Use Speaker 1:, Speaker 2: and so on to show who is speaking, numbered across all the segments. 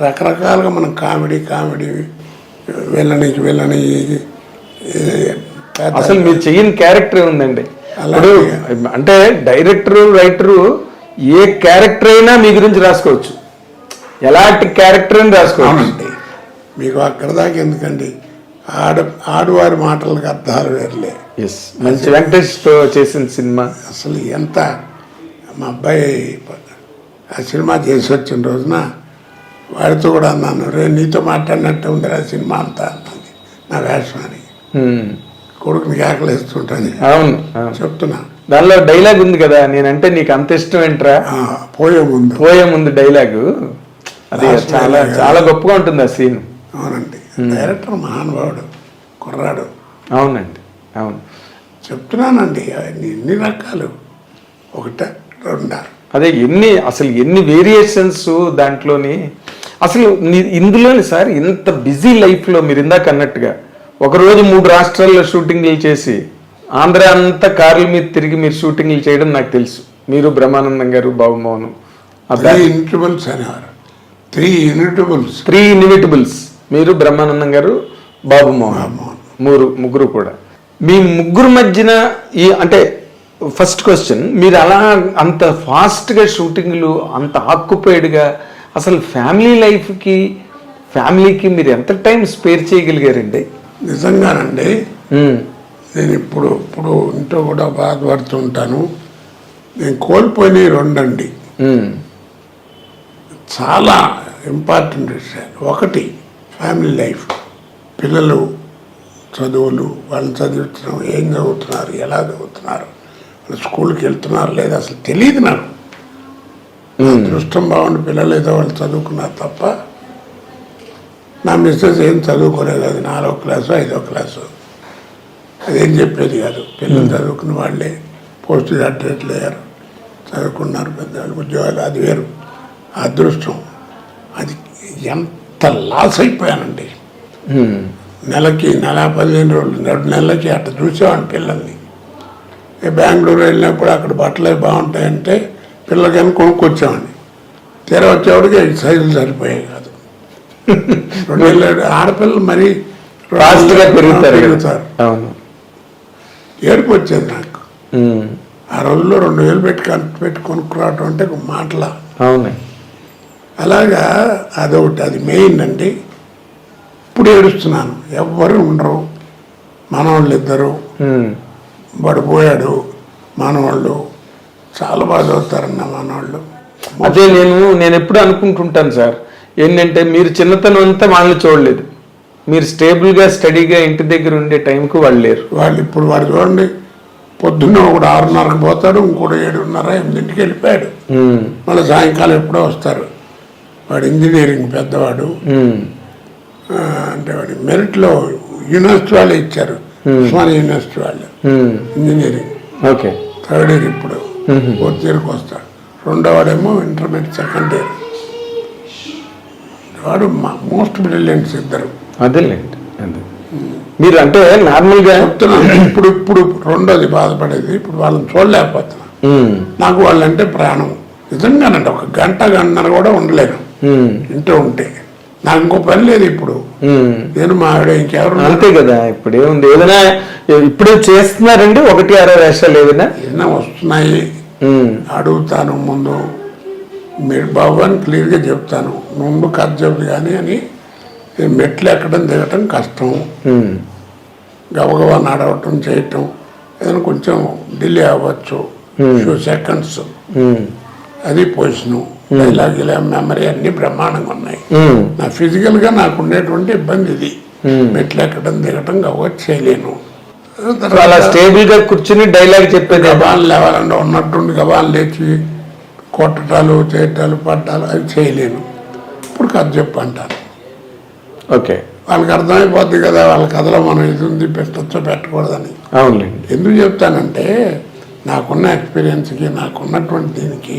Speaker 1: రకరకాలుగా మనం కామెడీ వెళ్ళని
Speaker 2: అసలు మీరు చెయ్యని క్యారెక్టర్ ఉందండి. ఇప్పుడు అంటే డైరెక్టరు రైటరు ఏ క్యారెక్టర్ అయినా మీ గురించి రాసుకోవచ్చు, ఎలాంటి క్యారెక్టర్ అని రాసుకోవచ్చు.
Speaker 1: మీకు అక్కడ దాకా ఎందుకండి, ఆడువారి మాటలకు అర్థాలు వేర్లే.
Speaker 2: మంచి వెంకటేష్తో చేసిన సినిమా
Speaker 1: అసలు ఎంత, మా అబ్బాయి ఆ సినిమా చేసి వచ్చిన రోజున వాడితో కూడా అన్నాను, నీతో మాట్లాడినట్టు ఉంది ఆ సినిమా అంతా అన్నది నా వేషం అని. కొడుకుని కేకలేస్తుంటాను.
Speaker 2: అవును
Speaker 1: చెప్తున్నా,
Speaker 2: దానిలో డైలాగ్ ఉంది కదా, నేనంటే నీకు అంత ఇష్టం ఏంట్రా, పోయే ముందు డైలాగు, అది చాలా చాలా గొప్పగా ఉంటుంది ఆ సీన్.
Speaker 1: అవునండి, డైరెక్టర్ మహానుభావుడు, కుర్రాడు.
Speaker 2: అవునండి, అవును
Speaker 1: చెప్తున్నానండి. ఎన్ని రకాలు, ఒకట రెండా,
Speaker 2: అదే అసలు ఎన్ని వేరియేషన్స్ దాంట్లోని. అసలు ఇందులోని సార్ ఇంత బిజీ లైఫ్లో మీరు ఇందాక అన్నట్టుగా ఒకరోజు 3 రాష్ట్రాల్లో షూటింగ్లు చేసి ఆంధ్ర అంతా కార్ల మీద తిరిగి మీరు షూటింగ్లు చేయడం నాకు తెలుసు. మీరు బ్రహ్మానందం గారు, బాబుమోహన్,
Speaker 1: 3
Speaker 2: ఇన్విటబుల్స్, మీరు బ్రహ్మానందం గారు, బాబుమోహన్, ముగ్గురు కూడా. మీ ముగ్గురు మధ్యన అంటే ఫస్ట్ క్వశ్చన్, మీరు అలా అంత ఫాస్ట్గా షూటింగ్లు, అంత ఆక్యుపైడ్గా, అసలు ఫ్యామిలీకి మీరు ఎంత టైం స్పేర్ చేయగలిగారండి?
Speaker 1: నిజంగానండి, నేను ఇప్పుడు ఇంట్లో కూడా బాధపడుతుంటాను. నేను కోల్పోయినవి 2 అండి, చాలా ఇంపార్టెంట్ విషయాలు. ఒకటి ఫ్యామిలీ లైఫ్, పిల్లలు చదువులు, వాళ్ళని చదువుతున్నాం, ఏం చదువుతున్నారు, ఎలా చదువుతున్నారు, వాళ్ళు స్కూల్కి వెళ్తున్నారు లేదా అసలు తెలియదు నాకు. అదృష్టం బాగుండి పిల్లలు ఏదో వాళ్ళు చదువుకున్నారు తప్ప, నా మిస్సెస్ ఏం చదువుకోలేదు. అది 4వ క్లాసు 5వ క్లాసు, అదేం చెప్పేది కాదు. పిల్లలు చదువుకున్న వాళ్ళే పోస్ట్ గ్రాడ్యుయేట్లు అయ్యారు, చదువుకున్నారు, పెద్దవాళ్ళు ఉద్యోగాలు, అది వేరు. అదృష్టం. అది ఎంత లాస్ అయిపోయానండి. నెలకి 15 రోజులు 2 నెలలకి అట్లా చూసేవాడిని పిల్లల్ని. బెంగళూరు వెళ్ళినప్పుడు అక్కడ బట్టలు బాగుంటాయంటే పిల్లలకైనా కొనుక్కొచ్చేవాడిని. తీరా వచ్చేవాడికి సైజులు సరిపోయాయి కాదు. 2 నెలలు ఆడపిల్లలు మరీ పెరుగుతారు. ఏడుపు వచ్చేది నాకు. ఆ రోజుల్లో 2000 పెట్టి కొనుక్కురావటం అంటే ఒక మాటల. అలాగా అదొకటి, అది మెయిన్ అండి. ఇప్పుడు ఏడుస్తున్నాను, ఎవ్వరు ఉండరు. మనవాళ్ళు 2 వాడు పోయాడు, మనవాళ్ళు చాలా బాగా చదువుతారన్న మనవాళ్ళు.
Speaker 2: అదే నేను ఎప్పుడు అనుకుంటుంటాను సార్, ఏంటంటే మీరు చిన్నతనం అంతా వాళ్ళని చూడలేదు, మీరు స్టేబుల్గా స్టడీగా ఇంటి దగ్గర ఉండే టైంకు వాళ్ళు లేరు.
Speaker 1: ఇప్పుడు వాడు చూడండి, పొద్దున్న ఒకడు 6:30కి పోతాడు, ఇంకోటి 7:30 8కి వెళ్ళిపోయాడు. మళ్ళీ సాయంకాలం ఎప్పుడో వస్తారు. వాడు ఇంజనీరింగ్ పెద్దవాడు, అంటే వాడి మెరిట్లో యూనివర్సిటీ వాళ్ళు ఇచ్చారు, ఉస్మానియా యూనివర్సిటీ వాళ్ళు ఇంజనీరింగ్.
Speaker 2: ఓకే,
Speaker 1: 3rd ఇయర్ ఇప్పుడు 4th ఇయర్కి వస్తాడు. 2వ వాడేమో ఇంటర్మీడియట్ 2nd ఇయర్. వాడు మోస్ట్ బ్రిలియంట్స్ ఇద్దరు.
Speaker 2: అదేలేండి, మీరు అంటే నార్మల్గా
Speaker 1: చెప్తున్నాను. ఇప్పుడు 2వది బాధపడేది, ఇప్పుడు వాళ్ళని చూడలేకపోతున్నా. నాకు వాళ్ళంటే ప్రాణం. నిజంగానండి, 1 గంటన్నర కూడా ఉండలేను ఇంట్లో ఉంటే. నాకు ఇంకో పని లేదు ఇప్పుడు. నేను మా ఆవిడ ఇంకెవరు
Speaker 2: అంతే కదా. ఇప్పుడు ఏముంది, ఏదైనా ఇప్పుడు చేస్తున్నారండి 1-6 వేషాలు ఏదైనా
Speaker 1: వస్తున్నాయి. అడుగుతాను ముందు, మీరు బాబు అని క్లియర్గా చెప్తాను, ముందు కథ చెప్పు కానీ అని. మెట్లు ఎక్కడం దిగటం కష్టం, గబగబా నడవటం చేయటం ఏదైనా కొంచెం డిలే అవ్వచ్చు, ఫ్యూ సెకండ్స్. అది పొజిషను, డైలాగ్ ఇలా మెమరీ అన్ని బ్రహ్మాండంగా ఉన్నాయి. నా ఫిజికల్గా నాకు ఉండేటువంటి ఇబ్బంది ఇది, మెట్లు ఎక్కడం దిగటం గబగబా చేయలేను.
Speaker 2: అలా స్టేబుల్గా కూర్చుని డైలాగ్ చెప్పేది,
Speaker 1: గబాలు లేవాలంటే ఉన్నట్టుండి గబాలు లేచి కొట్టటాలు చేయటాలు పట్టాలు అవి చేయలేను. ఇప్పుడు కథ చెప్పు అంటారు.
Speaker 2: ఓకే,
Speaker 1: వాళ్ళకి అర్థమైపోద్ది కదా, వాళ్ళ కథలో మనం ఇది ఉంది, పెట్టచ్చో పెట్టకూడదని.
Speaker 2: అవునండి.
Speaker 1: ఎందుకు చెప్తానంటే, నాకున్న ఎక్స్పీరియన్స్కి, నాకున్నటువంటి దీనికి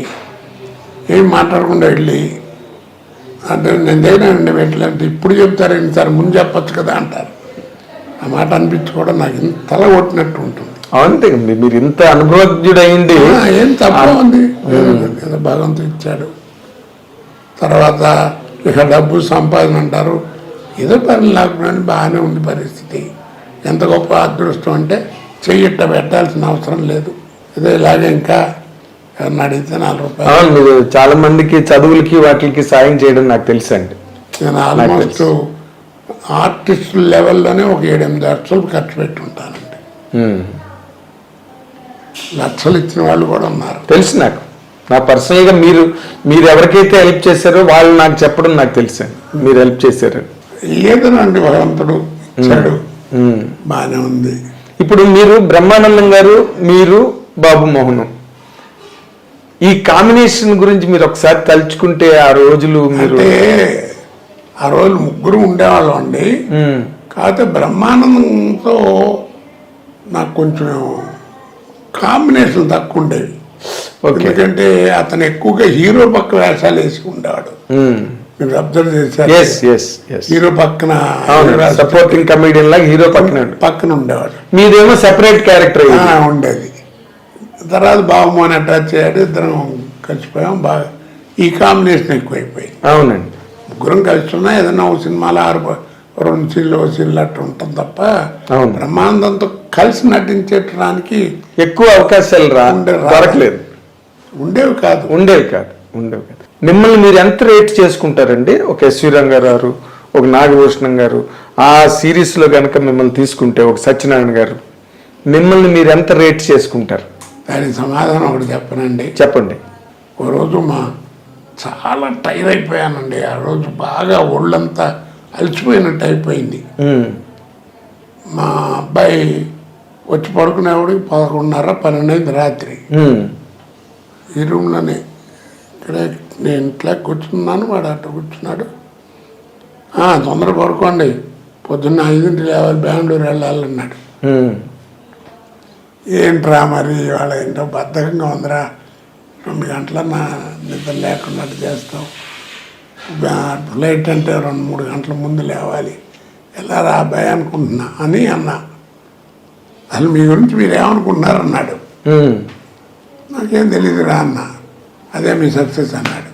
Speaker 1: ఏం మాట్లాడకుండా వెళ్ళి అంటే నేను దగ్గర పెట్టలేంటే ఇప్పుడు చెప్తారేంటి సార్, ముందు చెప్పచ్చు కదా అంటారు. ఆ మాట అనిపించుకోవడం నాకు ఇంత తల కొట్టినట్టు ఉంటుంది.
Speaker 2: అంతే, మీరు ఇంత అనుభవజ్ఞుడైంది
Speaker 1: ఏం తప్ప ఉంది, భగవంతుడు ఇచ్చాడు. తర్వాత ఇక డబ్బు సంపాదన అంటారు, ఏదో పని లేకుండా బాగానే ఉంది పరిస్థితి. ఎంత గొప్ప అదృష్టం అంటే చెయ్యిట్ట పెట్టాల్సిన అవసరం లేదు. ఏదో ఇలాగే ఇంకా ఎవరిని అడిగితే 4 రూపాయలు.
Speaker 2: అవును, మీరు చాలా మందికి చదువులకి వాటికి సాయం చేయడం నాకు తెలుసు అండి.
Speaker 1: నేను ఆల్మోస్ట్ ఆర్టిస్ట్ లెవెల్లోనే ఒక 7-8 లక్షలు ఖర్చు పెట్టి ఉంటానండి. లక్షలు ఇచ్చిన వాళ్ళు కూడా ఉన్నారు.
Speaker 2: తెలుసు నాకు. నా పర్సనల్గా మీరు ఎవరికైతే హెల్ప్ చేశారో వాళ్ళు నాకు చెప్పడం నాకు తెలుసు. మీరు హెల్ప్ చేశారు.
Speaker 1: ఏదోనండి భగవంతుడు ఇచ్చాడు, బాగానే ఉంది.
Speaker 2: ఇప్పుడు మీరు బ్రహ్మానందం గారు, మీరు బాబు మోహన్, ఈ కాంబినేషన్ గురించి మీరు ఒకసారి తలుచుకుంటే ఆ రోజులు మీరు
Speaker 1: అంటే ఆ రోజు ముగ్గురు ఉండేవాళ్ళం అండి. కాకపోతే బ్రహ్మానందంతో నాకు కొంచెం కాంబినేషన్ తక్కువ ఉండేవి. ఎందుకంటే అతను ఎక్కువగా హీరో పక్క వేషాలు వేసి ఉండేవాడు. మీరు అబ్జర్వ్ చేశారు, హీరో పక్కన
Speaker 2: సపోర్టింగ్ కమెడియన్ లాగా హీరో
Speaker 1: పక్కన ఉండేవాడు.
Speaker 2: మీదేమో సెపరేట్ క్యారెక్టర్
Speaker 1: ఉండేది. తర్వాత బాబుమోహన్ అటాచ్ అయ్యాడు, ఇద్దరం కలిసిపోయాం. బాగా ఈ కాంబినేషన్ ఎక్కువైపోయింది.
Speaker 2: అవునండి.
Speaker 1: ముగ్గురం కలిసి ఉన్నా ఏదైనా ఒక సినిమాలో 2 సీన్లు అట్లా ఉంటుంది తప్ప బ్రహ్మానందంతో కలిసి నటించడానికి
Speaker 2: ఎక్కువ అవకాశాలు దొరకలేదు.
Speaker 1: ఉండేవి కాదు.
Speaker 2: మిమ్మల్ని మీరు ఎంత రేట్ చేసుకుంటారండి? ఒక ఎస్వి రంగారావు, ఒక నాగభూషణం గారు, ఆ సిరీస్లో కనుక మిమ్మల్ని తీసుకుంటే ఒక సత్యనారాయణ గారు, మిమ్మల్ని మీరు ఎంత రేట్ చేసుకుంటారు?
Speaker 1: దానికి సమాధానం ఒకటి చెప్పనండి.
Speaker 2: చెప్పండి.
Speaker 1: ఓ రోజు చాలా టైర్ అయిపోయానండి. ఆ రోజు బాగా ఒళ్ళంతా అలసిపోయినట్టు అయిపోయింది. మా అబ్బాయి వచ్చి పడుకునేవాడికి 11:30-12 రాత్రి. ఈ రూమ్లోనే ఇక్కడే నేను ఇట్లా కూర్చున్నాను, వాడు అట్లా కూర్చున్నాడు. తొందర పడుకోండి, పొద్దున్న 5 లేవాలి, బెంగళూరు వెళ్ళాలన్నాడు. ఏంట్రా మరి ఇవాళ ఏంటో బద్ధకంగా ఉందిరా, 2 గంటల నా నిద్ర లేకుండా చేస్తావు, ఫ్లైట్ అంటే 2-3 గంటల ముందు లేవాలి, ఎలా రా అబ్బాయి అనుకుంటున్నా అని అన్నా. అసలు మీ గురించి మీరు ఏమనుకుంటున్నారు అన్నాడు. నాకేం తెలియదురా అన్న. అదే మీ సక్సెస్ అన్నాడు.